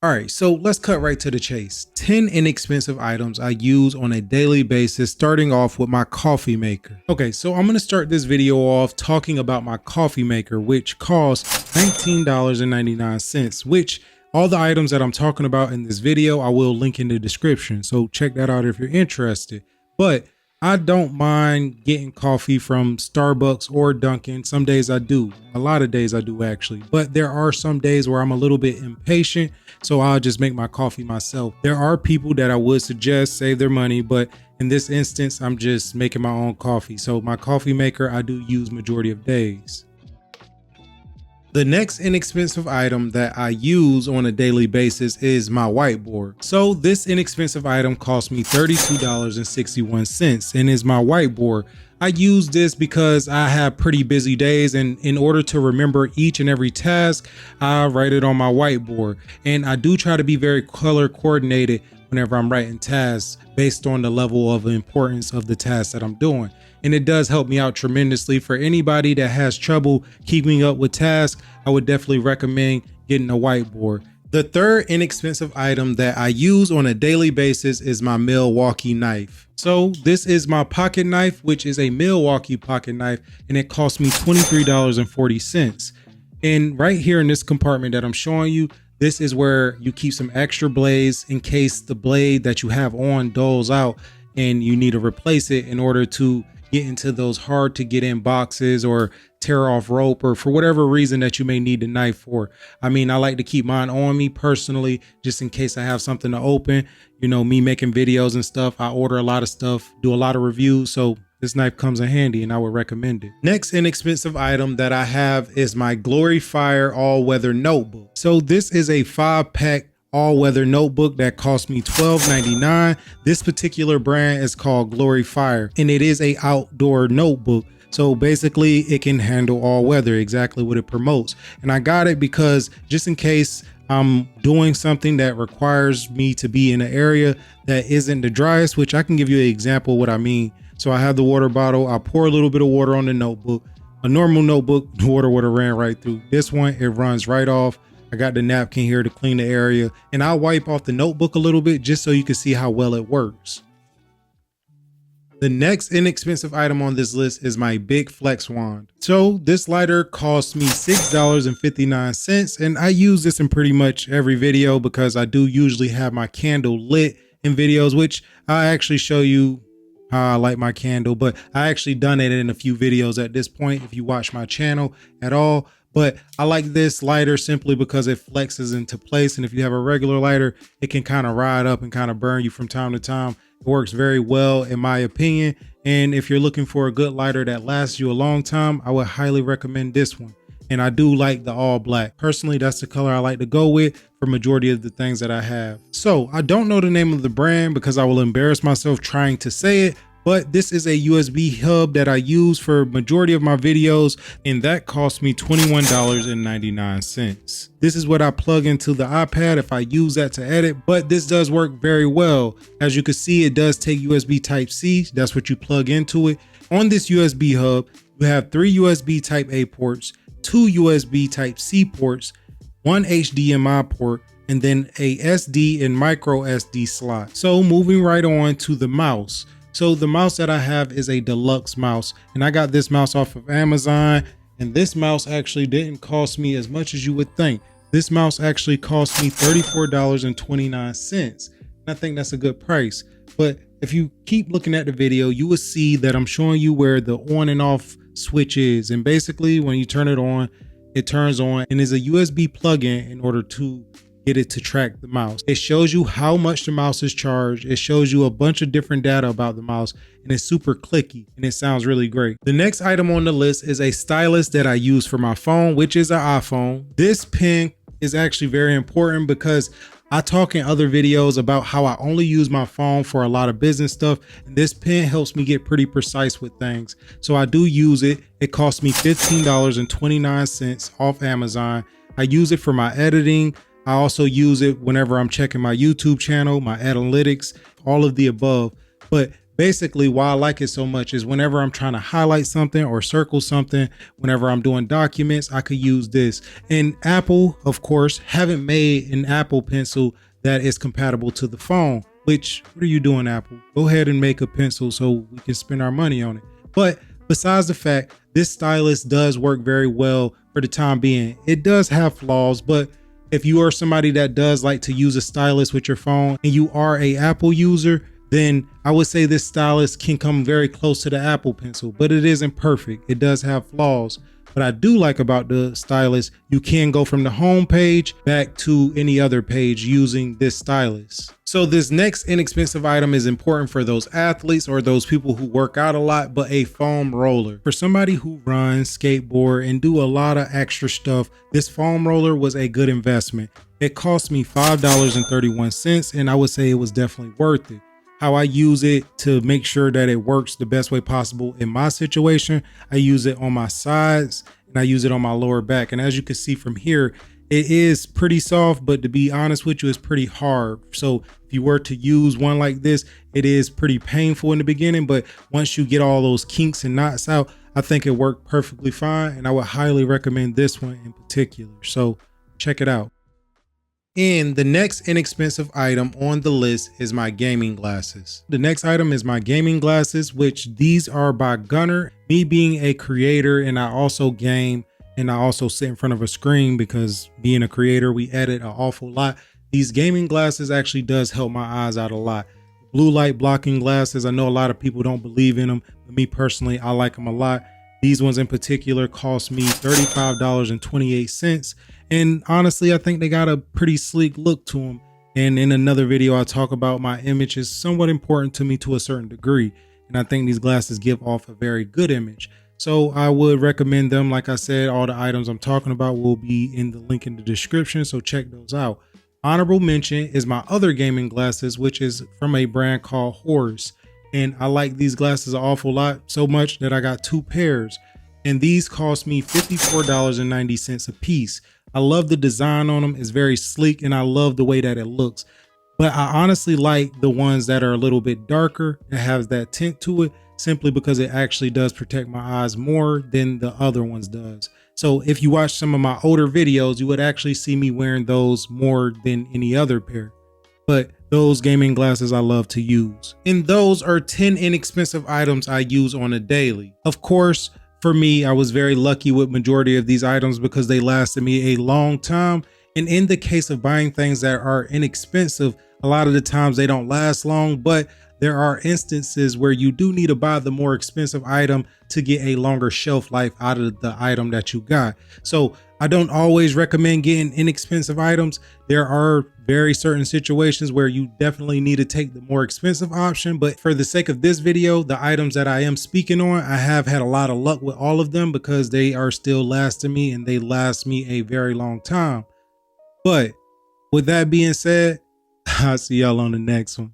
All right, so let's cut right to the chase. 10 inexpensive items I use on a daily basis, starting off with my coffee maker. Okay, so I'm gonna start this video off talking about my coffee maker, which costs $19.99, which all the items that I'm talking about in this video, I will link in the description. So check that out if you're interested. But I don't mind getting coffee from Starbucks or Dunkin'. Some days I do. A lot of days I do actually. But there are some days where I'm a little bit impatient, so I'll just make my coffee myself. There are people that I would suggest save their money, but in this instance, I'm just making my own coffee. So my coffee maker, I do use majority of days. The next inexpensive item that I use on a daily basis is my whiteboard. So this inexpensive item cost me $32.61 and is my whiteboard. I use this because I have pretty busy days, and in order to remember each and every task, I write it on my whiteboard. And I do try to be very color coordinated whenever I'm writing tasks based on the level of importance of the task that I'm doing. And it does help me out tremendously. For anybody that has trouble keeping up with tasks, I would definitely recommend getting a whiteboard. The third inexpensive item that I use on a daily basis is my Milwaukee knife. So this is my pocket knife, which is a Milwaukee pocket knife, and it cost me $23.40. And right here in this compartment that I'm showing you, this is where you keep some extra blades in case the blade that you have on dulls out and you need to replace it in order to get into those hard to get in boxes or tear off rope, or for whatever reason that you may need the knife for. I mean, I like to keep mine on me personally, just in case I have something to open. You know, me making videos and stuff, I order a lot of stuff, do a lot of reviews, so this knife comes in handy and I would recommend it. Next inexpensive item that I have is my Glory Fire all-weather notebook. So this is a 5-pack all-weather notebook that cost me $12.99. This particular brand is called Glory Fire, and it is a outdoor notebook. So basically it can handle all weather, exactly what it promotes. And I got it because just in case I'm doing something that requires me to be in an area that isn't the driest, which I can give you an example of what I mean. So I have the water bottle, I pour a little bit of water on the notebook. A normal notebook, the water would have ran right through. This one, it runs right off. I got the napkin here to clean the area, and I'll wipe off the notebook a little bit just so you can see how well it works. The next inexpensive item on this list is my big flex wand. So this lighter cost me $6.59, and I use this in pretty much every video because I do usually have my candle lit in videos, which I actually show you how I light my candle, but I actually done it in a few videos at this point if you watch my channel at all. But I like this lighter simply because it flexes into place, and if you have a regular lighter, it can kind of ride up and kind of burn you from time to time. It works very well in my opinion, and if you're looking for a good lighter that lasts you a long time, I would highly recommend this one. And I do like the all black. Personally, that's the color I like to go with for majority of the things that I have. So I don't know the name of the brand because I will embarrass myself trying to say it, but this is a USB hub that I use for majority of my videos, and that cost me $21.99. This is what I plug into the iPad if I use that to edit, but this does work very well. As you can see, it does take USB Type-C. That's what you plug into it. On this USB hub, you have 3 USB Type-A ports, 2 USB Type-C ports, 1 HDMI port, and then a SD and micro SD slot. So moving right on to the mouse. So the mouse that I have is a deluxe mouse, and I got this mouse off of Amazon, and this mouse actually didn't cost me as much as you would think. This mouse actually cost me $34.29. I think that's a good price. But if you keep looking at the video, you will see that I'm showing you where the on and off switch is. And basically when you turn it on, it turns on and is a USB plug-in in order to get it to track the mouse. It shows you how much the mouse is charged. It shows you a bunch of different data about the mouse, and it's super clicky and it sounds really great. The next item on the list is a stylus that I use for my phone, which is an iPhone. This pen is actually very important because I talk in other videos about how I only use my phone for a lot of business stuff, and this pen helps me get pretty precise with things. So I do use it. It cost me $15.29 off Amazon. I use it for my editing. I also use it whenever I'm checking my YouTube channel, my analytics, all of the above. But basically why I like it so much is whenever I'm trying to highlight something or circle something, whenever I'm doing documents, I could use this. And Apple, of course, haven't made an Apple pencil that is compatible to the phone, which, what are you doing, Apple? Go ahead and make a pencil so we can spend our money on it. But besides the fact, this stylus does work very well for the time being. It does have flaws, but if you are somebody that does like to use a stylus with your phone and you are a Apple user, then I would say this stylus can come very close to the Apple Pencil, but it isn't perfect. It does have flaws. What I do like about the stylus, you can go from the home page back to any other page using this stylus. So this next inexpensive item is important for those athletes or those people who work out a lot, but a foam roller. For somebody who runs, skateboard, and do a lot of extra stuff, this foam roller was a good investment. It cost me $5.31, and I would say it was definitely worth it. How I use it to make sure that it works the best way possible in my situation, I use it on my sides and I use it on my lower back. And as you can see from here, it is pretty soft, but to be honest with you, it's pretty hard. So if you were to use one like this, it is pretty painful in the beginning, but once you get all those kinks and knots out, I think it worked perfectly fine. And I would highly recommend this one in particular. So check it out. And the next inexpensive item on the list is my gaming glasses. The next item is my gaming glasses, which these are by Gunner. Me being a creator and I also game and I also sit in front of a screen because being a creator, we edit an awful lot. These gaming glasses actually does help my eyes out a lot. Blue light blocking glasses, I know a lot of people don't believe in them, but me personally, I like them a lot. These ones in particular cost me $35.28. And honestly, I think they got a pretty sleek look to them. And in another video, I talk about my image is somewhat important to me to a certain degree. And I think these glasses give off a very good image. So I would recommend them. Like I said, all the items I'm talking about will be in the link in the description. So check those out. Honorable mention is my other gaming glasses, which is from a brand called Horus. And I like these glasses an awful lot, so much that I got 2 pairs. And these cost me $54.90 a piece. I love the design on them. It's very sleek and I love the way that it looks. But I honestly like the ones that are a little bit darker, that has that tint to it, simply because it actually does protect my eyes more than the other ones does. So if you watch some of my older videos, you would actually see me wearing those more than any other pair. But those gaming glasses I love to use. And those are 10 inexpensive items I use on a daily. Of course, for me, I was very lucky with majority of these items because they lasted me a long time. And in the case of buying things that are inexpensive, a lot of the times they don't last long, but there are instances where you do need to buy the more expensive item to get a longer shelf life out of the item that you got. So I don't always recommend getting inexpensive items. There are very certain situations where you definitely need to take the more expensive option. But for the sake of this video, the items that I am speaking on, I have had a lot of luck with all of them because they are still lasting me and they last me a very long time. But with that being said, I'll see y'all on the next one.